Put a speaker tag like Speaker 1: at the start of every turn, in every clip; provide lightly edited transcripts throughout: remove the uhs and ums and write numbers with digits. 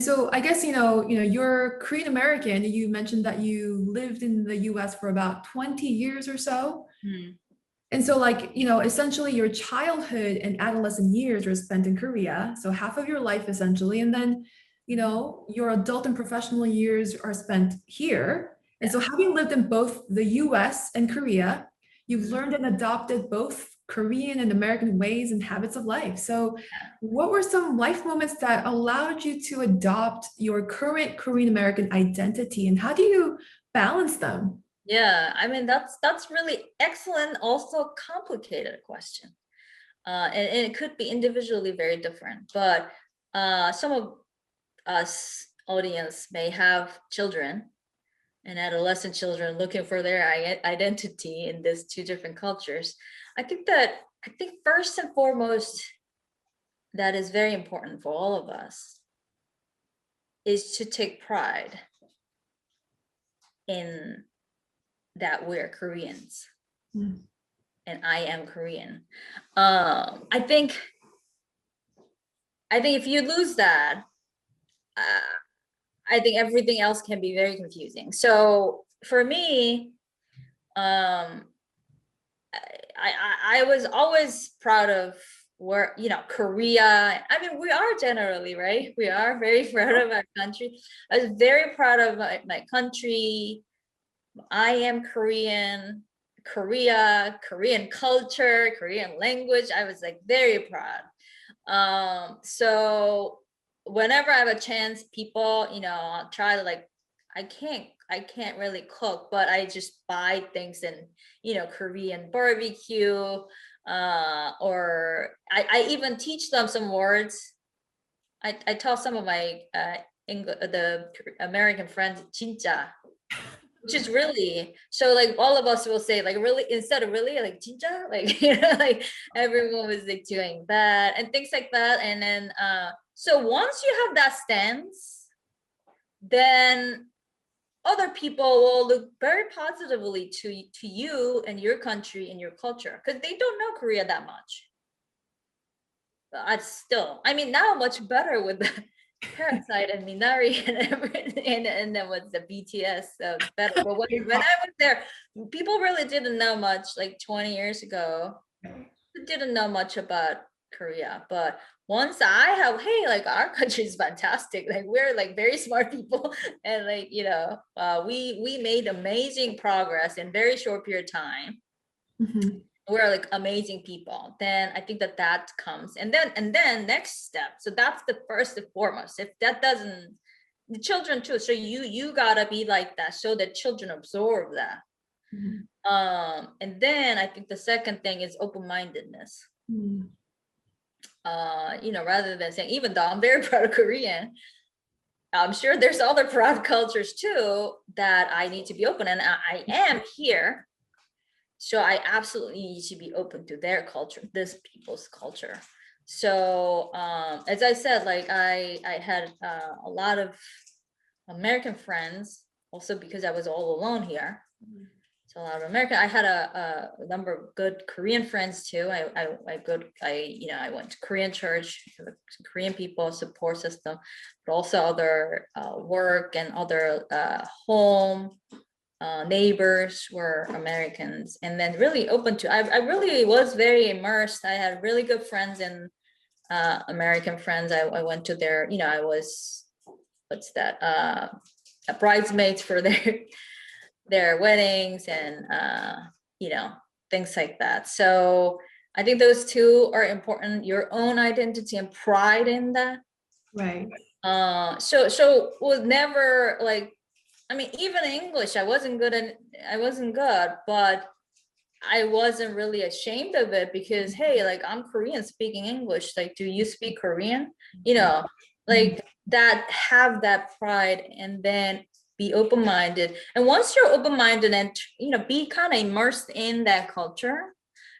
Speaker 1: So I guess, you're Korean American. You mentioned that you lived in the US for about 20 years or so.
Speaker 2: Mm.
Speaker 1: And so essentially your childhood and adolescent years were spent in Korea. So half of your life essentially. And then, your adult and professional years are spent here. And so having lived in both the US and Korea, you've learned and adopted both Korean and American ways and habits of life. So what were some life moments that allowed you to adopt your current Korean American identity, and how do you balance them?
Speaker 2: Yeah, I mean, that's really excellent, also complicated question. And it could be individually very different, but some of us audience may have children and adolescent children looking for their identity in these two different cultures. I think first and foremost, that is very important for all of us is to take pride in that we're Koreans.
Speaker 1: Mm.
Speaker 2: And I am Korean. I think if you lose that, I think everything else can be very confusing. So for me, I was always proud of where, Korea. I mean, we are generally, right? We are very proud of our country. I was very proud of my country. I am Korean, Korea, Korean culture, Korean language. I was very proud. So whenever I have a chance, people, try to I can't really cook, but I just buy things in, Korean barbecue, or I even teach them some words. I tell some of my the American friends, 진짜, which is really, so all of us will say really instead of really 진짜, everyone was doing that and things like that. And then so once you have that stance, then other people will look very positively to you and your country and your culture, because they don't know Korea that much. But I mean, now much better with the Parasite and Minari and everything, and then with the BTS, so it's better. But when I was there, people really didn't know much. 20 years ago, didn't know much about Korea. But once I have, hey, our country is fantastic. We're very smart people, and we made amazing progress in very short period of time.
Speaker 1: Mm-hmm.
Speaker 2: We're amazing people. Then I think that comes, and then next step. So that's the first and foremost. If that doesn't, the children too. So you gotta be like that, so that children absorb that.
Speaker 1: Mm-hmm.
Speaker 2: And then I think the second thing is open-mindedness.
Speaker 1: Mm-hmm.
Speaker 2: Rather than saying, even though I'm very proud of Korean, I'm sure there's other proud cultures too that I need to be open, and I am here. So I absolutely need to be open to their culture, this people's culture. So as I said, I had a lot of American friends, also because I was all alone here. So a lot of American. I had a number of good Korean friends too. I went to Korean church, Korean people support system, but also other work and other home. Neighbors were Americans, and then really open to, I really was very immersed. I had really good friends and American friends. I went to their, I was, bridesmaids for their weddings and, things like that. So I think those two are important, your own identity and pride in that.
Speaker 1: Right.
Speaker 2: So was never I mean, even English, I wasn't good, but I wasn't really ashamed of it, because, hey, I'm Korean speaking English. Do you speak Korean? That, have that pride, and then be open-minded. And once you're open-minded and, be kind of immersed in that culture,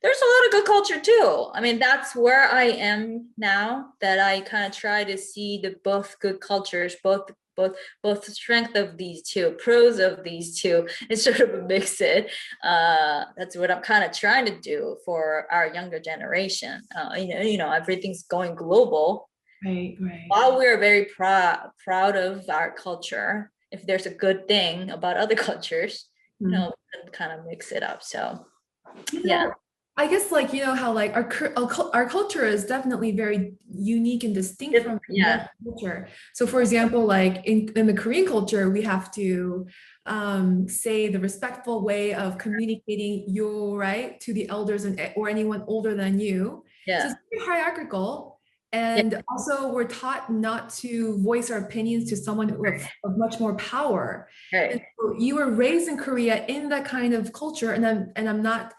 Speaker 2: there's a lot of good culture too. I mean, that's where I am now, that I kind of try to see the both good cultures, both the strength of these two, pros of these two, and sort of mix it. That's what I'm kind of trying to do for our younger generation. Everything's going global.
Speaker 1: Right, right.
Speaker 2: While we're very proud of our culture, if there's a good thing about other cultures, you know, we can kind of mix it up. So yeah.
Speaker 1: I guess like, you know, how like our culture is definitely very unique and distinct from American culture. So for example, like in the Korean culture, we have to say the respectful way of communicating your right to the elders or anyone older than you.
Speaker 2: Yeah.
Speaker 1: So it's very hierarchical. And also we're taught not to voice our opinions to someone with much more power.
Speaker 2: Right.
Speaker 1: And so you were raised in Korea in that kind of culture, and I'm not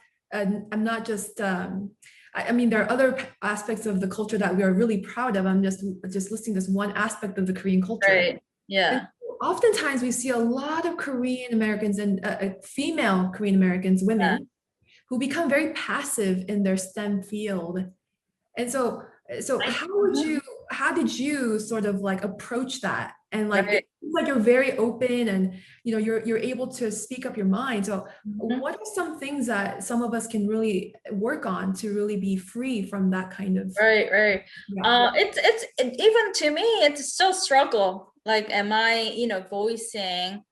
Speaker 1: just I mean, there are other aspects of the culture that we are really proud of. I'm just listing this one aspect of the Korean culture.
Speaker 2: Right. Yeah.
Speaker 1: And oftentimes we see a lot of Korean Americans and female Korean Americans, women, who become very passive in their STEM field. And so how did you sort of like approach that? And like, it seems like you're very open and, you know, you're able to speak up your mind. So what are some things that some of us can really work on to really be free from that kind of?
Speaker 2: Right. It's even to me, it's still struggle. Like, am I, you know, voicing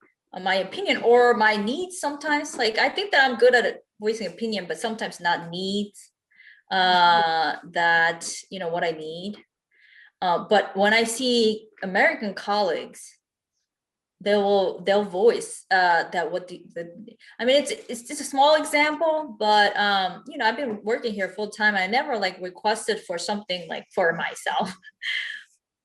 Speaker 2: my opinion or my needs sometimes? Like, I think that I'm good at voicing opinion, but sometimes not needs. That, you know, what I need. But when I see American colleagues, they'll voice that what I mean, it's just a small example, but you know, I've been working here full time. I never like requested for something like for myself.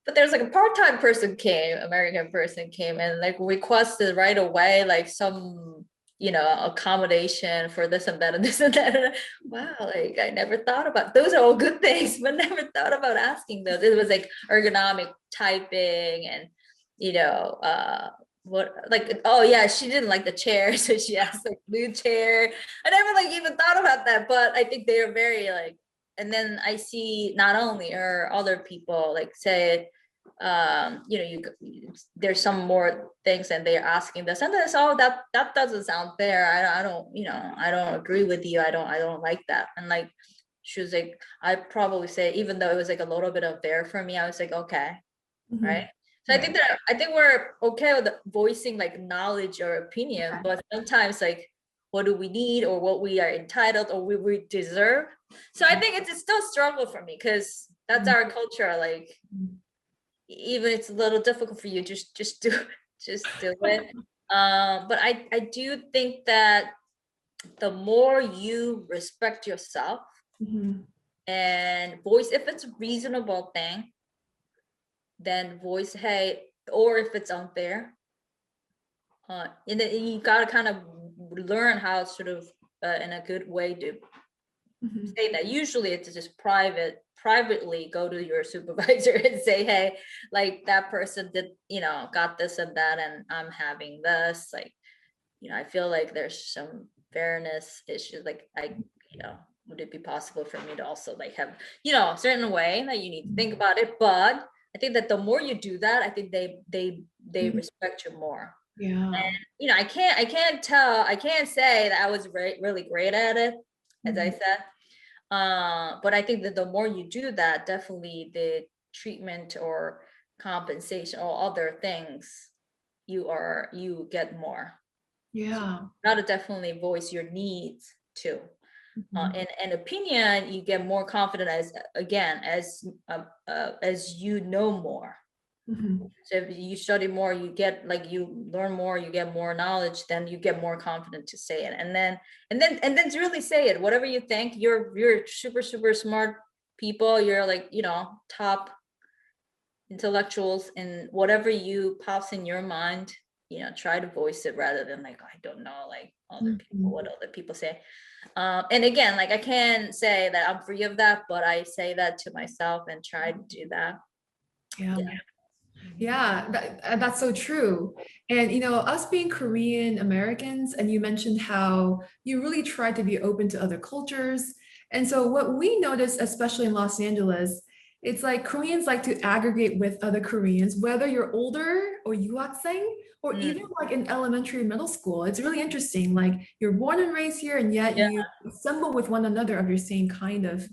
Speaker 2: But there's like a part-time American person came and like requested right away, like some, you know, accommodation for this and that and this and that. Wow, like I never thought about those are all good things, but never thought about asking those. It was like ergonomic typing and, you know, what like, oh yeah, she didn't like the chair, so she asked like new chair. I never like even thought about that, but I think they are very like. And then I see not only her, other people like say, you know, there's some more things and they're asking this and this. Oh, that doesn't sound fair. I don't, you know, I don't agree with you. I don't like that. And like, she was like, I probably say, even though it was like a little bit unfair for me, I was like, okay, right. So I think we're okay with voicing like knowledge or opinion, but sometimes like, what do we need or what we are entitled or we deserve? So I think it's still a struggle for me because that's our culture. Like, even it's a little difficult for you, just do it. But I do think that the more you respect yourself and voice, if it's a reasonable thing, then voice, hey, or if it's unfair, and then you gotta kind of learn how sort of in a good way to say that. Usually it's just privately go to your supervisor and say, hey, like that person did, you know, got this and that, and I'm having this, like, you know, I feel like there's some fairness issues. Like, you know, would it be possible for me to also like have, you know, a certain way that you need to think about it? But I think that the more you do that, I think they respect you more.
Speaker 1: Yeah.
Speaker 2: And, you know, I can't say that I was really great at it, as I said. But I think that the more you do that, definitely the treatment or compensation or other things, you get more.
Speaker 1: Yeah.
Speaker 2: So you gotta definitely voice your needs too. And opinion, you get more confident as you know more. So if you study more, you get like, you learn more, you get more knowledge, then you get more confident to say it. And then to really say it, whatever you think, you're super smart people, you're like, you know, top intellectuals, and whatever you pops in your mind, you know, try to voice it rather than like, I don't know, like other people, what other people say. And again, like I can't say that I'm free of that, but I say that to myself and try to do that.
Speaker 1: Yeah, that's so true. And, you know, us being Korean Americans, and you mentioned how you really try to be open to other cultures. And so what we noticed, especially in Los Angeles, It's like Koreans like to aggregate with other Koreans, whether you're older or 유학생 or even like in elementary or middle school. It's really interesting. Like you're born and raised here, and yet
Speaker 2: Yeah.
Speaker 1: you assemble with one another of your same kind of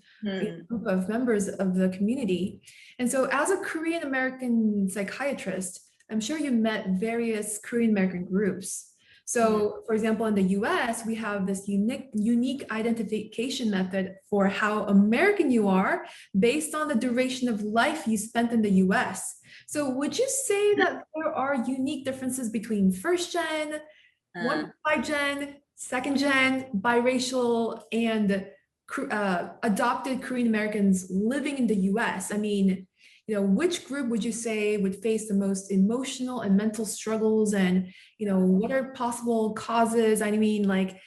Speaker 1: group of members of the community. And so as a Korean American psychiatrist, I'm sure you met various Korean American groups. So, for example, in the US, we have this unique identification method for how American you are based on the duration of life you spent in the US. So, would you say that there are unique differences between first gen, 1.5 gen, second gen, biracial, and adopted Korean Americans living in the US? I mean, which group would you say would face the most emotional and mental struggles, and what are possible causes? I mean, like,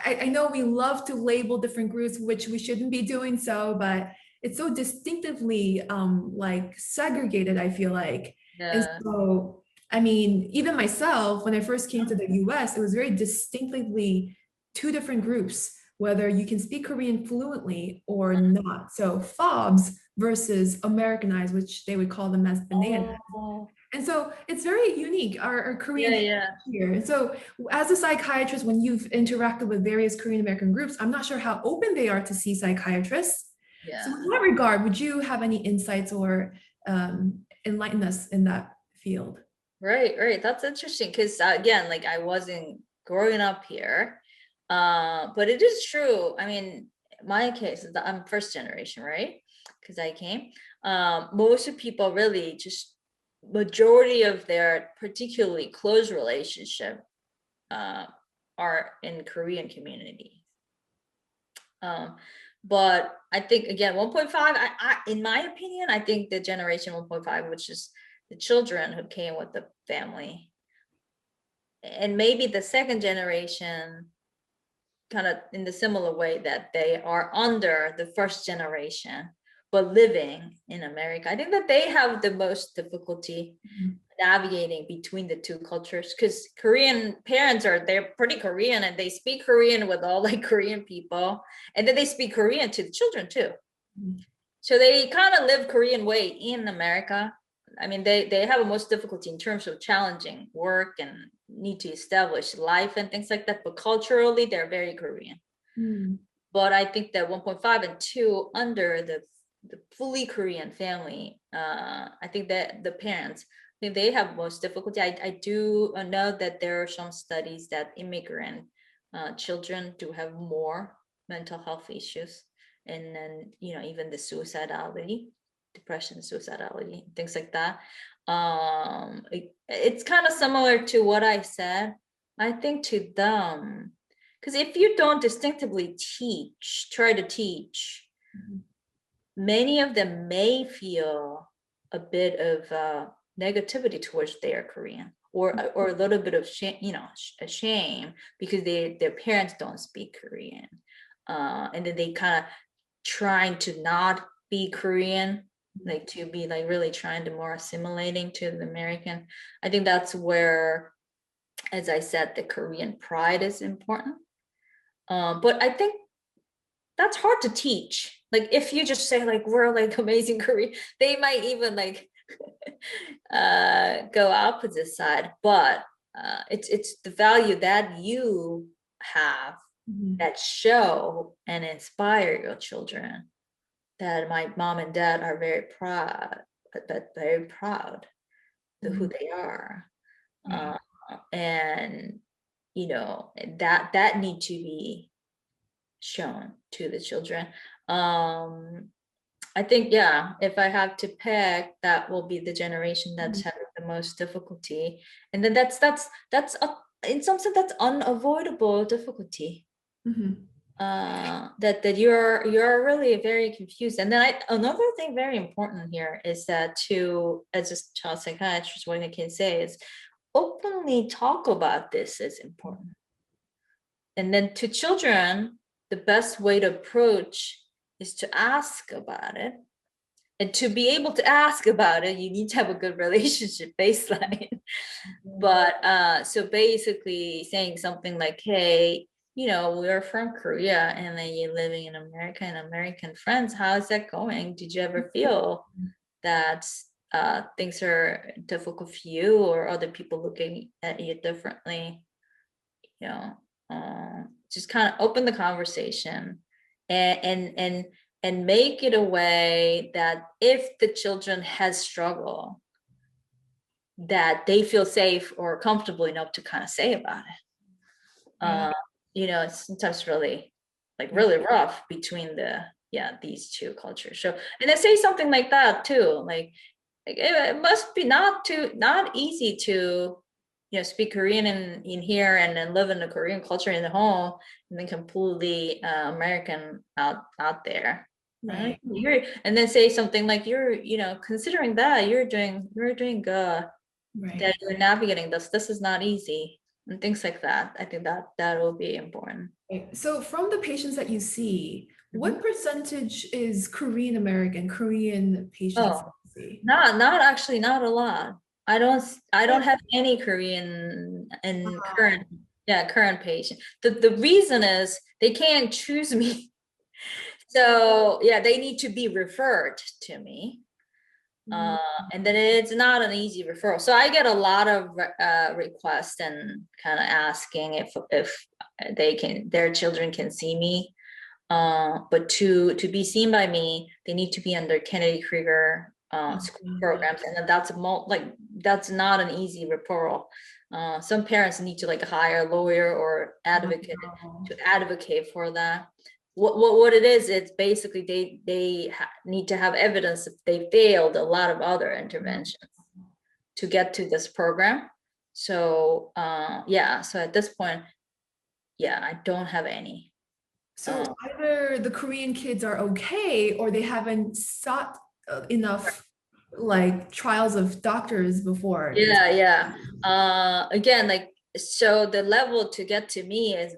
Speaker 1: I know we love to label different groups, which we shouldn't be doing so, but it's so distinctively like segregated, I feel like. And so, I mean, even myself, when I first came to the US, it was very distinctively two different groups, whether you can speak Korean fluently or not. So FOBs versus Americanized, which they would call them as bananas. And so it's very unique, our Korean here. And so as a psychiatrist, when you've interacted with various Korean American groups, I'm not sure how open they are to see psychiatrists. So in that regard, would you have any insights or enlighten us in that field?
Speaker 2: Right. That's interesting because again, like I wasn't growing up here, but it is true. I mean, my case is that I'm first generation, right? Because I came. Most of people really just majority of their particularly close relationship are in Korean community. But I think again, 1.5, I in my opinion, I think the generation 1.5, which is the children who came with the family, and maybe the second generation, kind of in the similar way that they are under the first generation, but living in America. I think that they have the most difficulty navigating between the two cultures, because Korean parents they're pretty Korean and they speak Korean with all like Korean people, and then they speak Korean to the children too. So they kind of live Korean way in America. I mean, they have the most difficulty in terms of challenging work and need to establish life and things like that. But culturally, they're very Korean. But I think that 1.5 and 2 under the fully Korean family, I think that the parents, I think they have most difficulty. I do know that there are some studies that immigrant children do have more mental health issues, and then even the suicidality, depression, suicidality, things like that. It's kind of similar to what I said. I think to them, because if you don't distinctively try to teach, many of them may feel a bit of negativity towards their Korean, or a little bit of shame, shame because their parents don't speak Korean, and then they kind of trying to not be Korean, like to be like really trying to more assimilating to the American. I think that's where, as I said, the Korean pride is important. But I think that's hard to teach. Like if you just say like we're like amazing Korean, they might even like go opposite side. But it's the value that you have that show and inspire your children, that my mom and dad are very proud of who they are. And that need to be shown to the children. I think if I have to pick, that will be the generation that's having the most difficulty, and then that's in some sense that's unavoidable difficulty. That you're really very confused. And then another thing very important here is that as a child psychiatrist, what I can say is openly talk about this is important. And then to children, the best way to approach is to ask about it. And to be able to ask about it, you need to have a good relationship baseline. But so basically saying something like, hey, you know, we're from Korea and then you're living in America and American friends. How is that going? Did you ever feel that things are difficult for you or other people looking at you differently? You know, just kind of open the conversation and make it a way that if the children has struggle, that they feel safe or comfortable enough to kind of say about it. You know, it's sometimes really rough between these two cultures. So, and I say something like that too, like it must be not easy to, you know, speak Korean in here and then live in the Korean culture in the home and then completely American out there. Right. And then say something like you're, you know, considering that you're doing good, that you're navigating this is not easy and things like that. I think that will be important.
Speaker 1: So from the patients that you see, what percentage is Korean American, Korean patients?
Speaker 2: Not actually, not a lot. I don't have any Korean and current patient. The reason is they can't choose me. So yeah, they need to be referred to me. And then it's not an easy referral. So I get a lot of requests and kind of asking if their children can see me. But to be seen by me, they need to be under Kennedy Krieger school programs, and that's not an easy referral. Some parents need to like hire a lawyer or advocate to advocate for that. What it is, it's basically they need to have evidence that they failed a lot of other interventions to get to this program. So so at this point, I don't have any.
Speaker 1: So either the Korean kids are okay or they haven't sought enough like trials of doctors before.
Speaker 2: Again, like, so the level to get to me is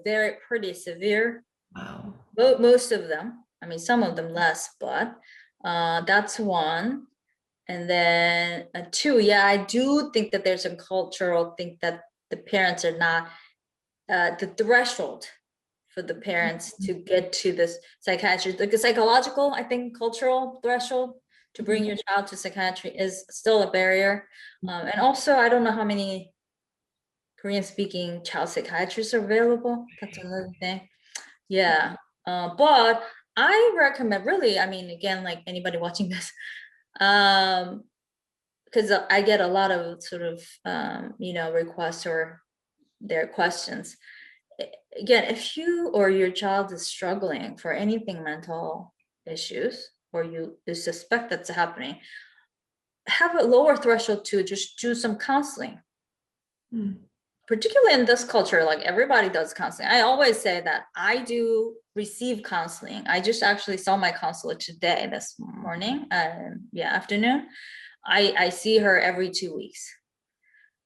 Speaker 2: pretty severe.
Speaker 1: Wow.
Speaker 2: Most of them, I mean, some of them less, but that's one. And then two, I do think that there's a cultural thing that the parents are not the threshold for the parents to get to this psychiatry, like a psychological, I think, cultural threshold to bring your child to psychiatry is still a barrier. And also, I don't know how many Korean-speaking child psychiatrists are available. That's another thing. But I recommend, really, I mean, again, like anybody watching this, because I get a lot of sort of, requests or their questions. Again, if you or your child is struggling for anything mental issues, or you suspect that's happening, have a lower threshold to just do some counseling. Particularly in this culture, like everybody does counseling. I always say that I do receive counseling. I just actually saw my counselor today, this morning, afternoon. I see her every 2 weeks.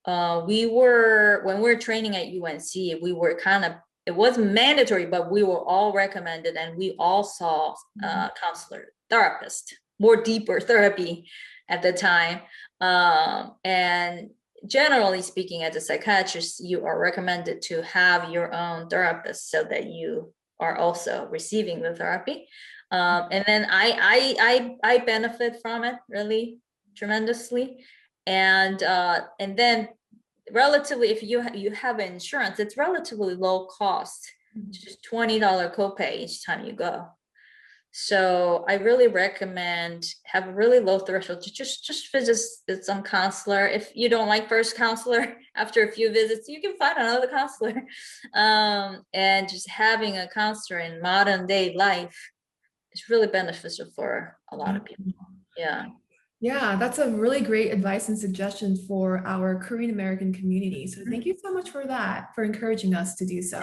Speaker 2: When we were training at UNC, we were it wasn't mandatory, but we were all recommended, and we all saw counselor, therapist, more deeper therapy at the time. And generally speaking, as a psychiatrist, you are recommended to have your own therapist so that you are also receiving the therapy. And then I benefit from it really tremendously. And then relatively, if you have insurance, it's relatively low cost, just $20 copay each time you go. So I really recommend have a really low threshold to just visit some counselor. If you don't like first counselor, after a few visits, you can find another counselor. And just having a counselor in modern day life is really beneficial for a lot of people.
Speaker 1: Yeah, that's a really great advice and suggestion for our Korean American community. So thank you so much for that, for encouraging us to do so.